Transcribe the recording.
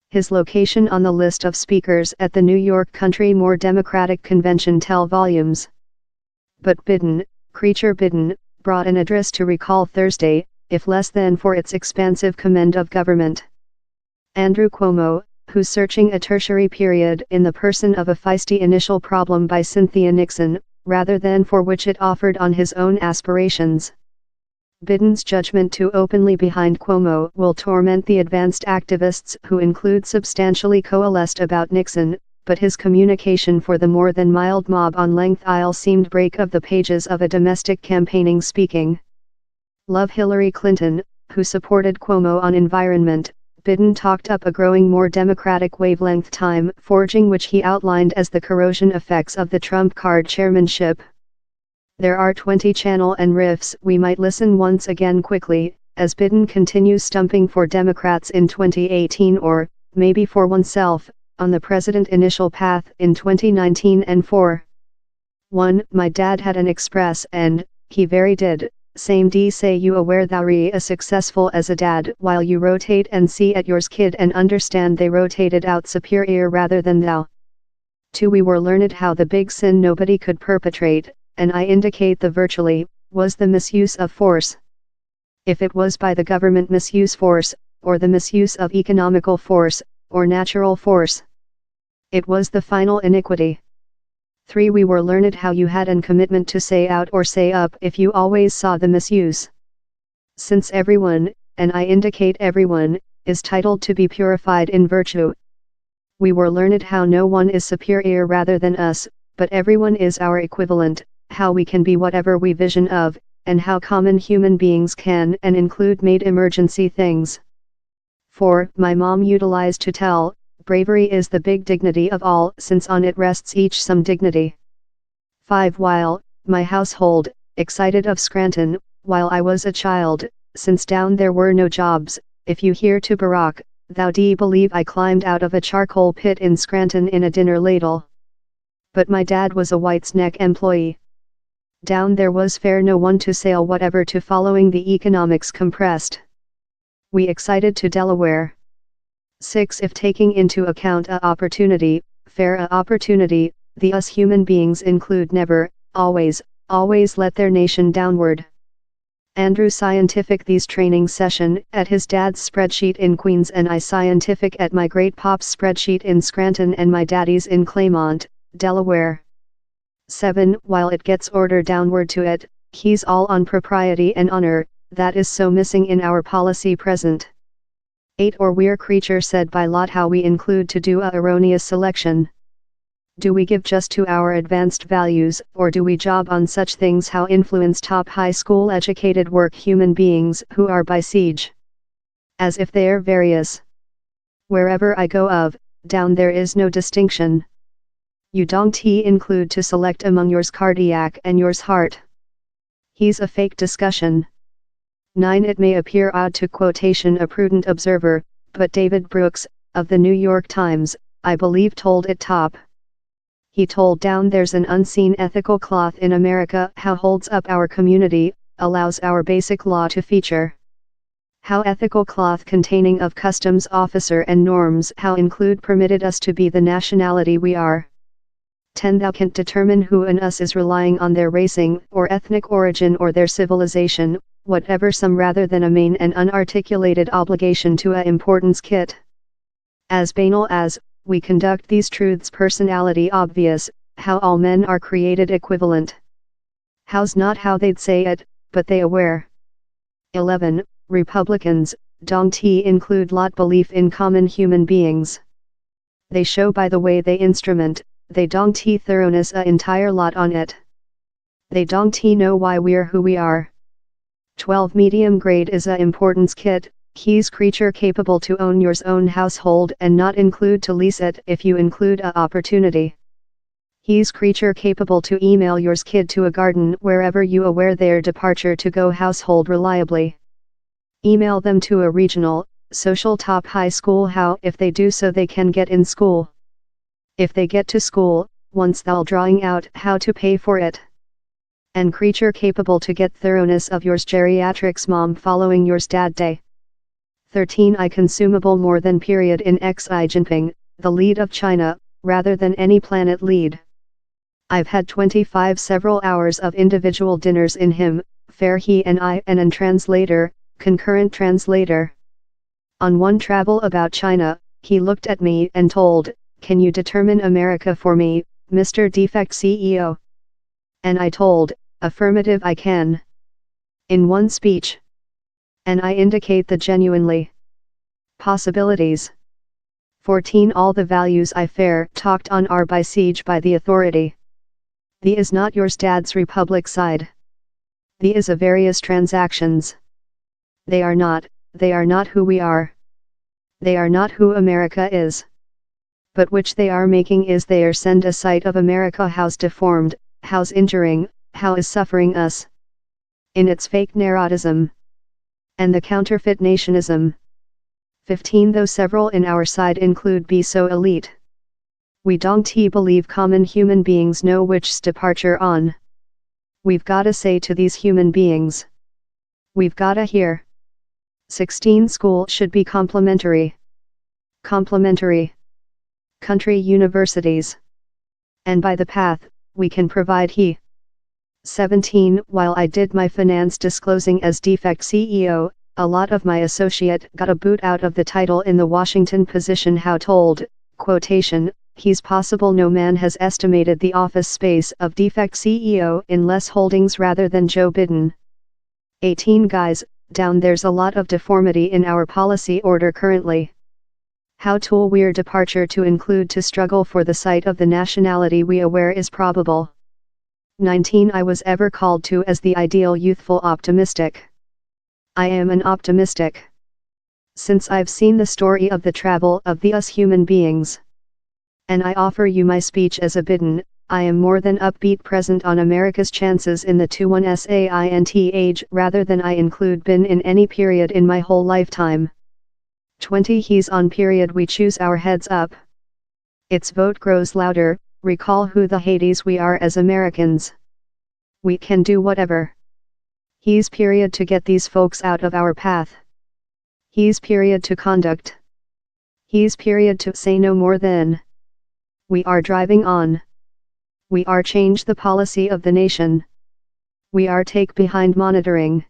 His location on the list of speakers at the New York Country More Democratic Convention tell volumes. But Biden, creature Biden, brought an address to recall Thursday, if less than for its expansive command of government. Andrew Cuomo, who's searching a tertiary period in the person of a feisty initial problem by Cynthia Nixon, rather than for which it offered on his own aspirations. Biden's judgment too openly behind Cuomo will torment the advanced activists who include substantially coalesced about Nixon, but his communication for the more than mild mob on length aisle seemed break of the pages of a domestic campaigning speaking. Love Hillary Clinton, who supported Cuomo on environment, Biden talked up a growing more democratic wavelength time forging which he outlined as the corrosion effects of the Trump card chairmanship. There are 20 channel and riffs we might listen once again quickly, as Biden continues stumping for Democrats in 2018 or, maybe for oneself, on the president initial path in 2019 and 4. 1. My dad had an express and, he very did, same d say you aware thou re as successful as a dad while you rotate and see at yours kid and understand they rotated out superior rather than thou. 2. We were learned how the big sin nobody could perpetrate, and I indicate the virtually, was the misuse of force. If it was by the government misuse force, or the misuse of economical force, or natural force. It was the final iniquity. 3. We were learned how you had an commitment to say out or say up if you always saw the misuse. Since everyone, and I indicate everyone, is titled to be purified in virtue. We were learned how no one is superior rather than us, but everyone is our equivalent, how we can be whatever we vision of, and how common human beings can and include made emergency things. 4. My mom utilized to tell, bravery is the big dignity of all since on it rests each some dignity. 5. While, my household, excited of Scranton, while I was a child, since down there were no jobs, if you hear to Barack, thou d believe I climbed out of a charcoal pit in Scranton in a dinner ladle. But my dad was a White's Neck employee. Down there was fair no one to sail whatever to following the economics compressed. We excited to Delaware. 6. If taking into account a opportunity, fair a opportunity, the us human beings include never, always let their nation downward. Andrew Scientific these training session at his dad's spreadsheet in Queens and I Scientific at my great pop's spreadsheet in Scranton and my daddy's in Claymont, Delaware. 7. While it gets order downward to it, he's all on propriety and honor, that is so missing in our policy present. 8. Or we're creature said by lot how we include to do a erroneous selection. Do we give just to our advanced values, or do we job on such things how influence top high school educated work human beings who are by siege? As if they're various. Wherever I go of, down there is no distinction. You don't include to select among yours cardiac and yours heart. He's a fake discussion. 9. It may appear odd to quotation a prudent observer, but David Brooks, of the New York Times, I believe told it top. He told down there's an unseen ethical cloth in America how holds up our community, allows our basic law to feature. How ethical cloth containing of customs officer and norms how include permitted us to be the nationality we are. 10. Thou can't determine who in us is relying on their racing or ethnic origin or their civilization, whatever some rather than a main and unarticulated obligation to a importance kit. As banal as, we conduct these truths personality obvious, how all men are created equivalent. How's not how they'd say it, but they aware. 11. Republicans, don't include lot belief in common human beings. They show by the way they instrument, they don't thoroughness a entire lot on it. They don't know why we're who we are. 12. Medium grade is a importance kit, keys creature capable to own yours own household and not include to lease it if you include a opportunity. He's creature capable to email yours kid to a garden wherever you aware their departure to go household reliably. Email them to a regional, social top high school how if they do so they can get in school. If they get to school, once they'll drawing out how to pay for it. And creature capable to get thoroughness of yours geriatrics mom following yours dad day. 13 I consumable more than period in Xi Jinping, the lead of China, rather than any planet lead. I've had 25 several hours of individual dinners in him, fair he and I and an translator, concurrent translator. On one travel about China, he looked at me and told, "Can you determine America for me, Mr. Defect CEO?" And I told, "Affirmative I can." In one speech. And I indicate the genuinely possibilities. 14 All the values I fair talked on are by siege by the authority. The is not your dad's republic side. The is a various transactions. They are not who we are. They are not who America is. But which they are making is there send a sight of America how's deformed, how's injuring, how is suffering us. In its fake neurotism. And the counterfeit nationism. 15 Though several in our side include be so elite. We don't believe common human beings know which's departure on. We've gotta say to these human beings. We've gotta hear. 16 School should be complementary. Complementary. Country universities. And by the path, we can provide he. 17 While I did my finance disclosing as defect CEO, a lot of my associate got a boot out of the title in the Washington position how told, quotation, he's possible no man has estimated the office space of defect CEO in less holdings rather than Joe Biden. 18 Guys, down there's a lot of deformity in our policy order currently. How tool we're departure to include to struggle for the site of the nationality we aware is probable. 19 I was ever called to as the ideal youthful optimistic. I am an optimistic. Since I've seen the story of the travel of the us human beings. And I offer you my speech as a Biden, I am more than upbeat present on America's chances in the 21st age rather than I include been in any period in my whole lifetime. 20 He's on period we choose our heads up. Its vote grows louder, recall who the Hades we are as Americans. We can do whatever. He's period to get these folks out of our path. He's period to conduct. He's period to say no more than. We are driving on. We are change the policy of the nation. We are take behind monitoring.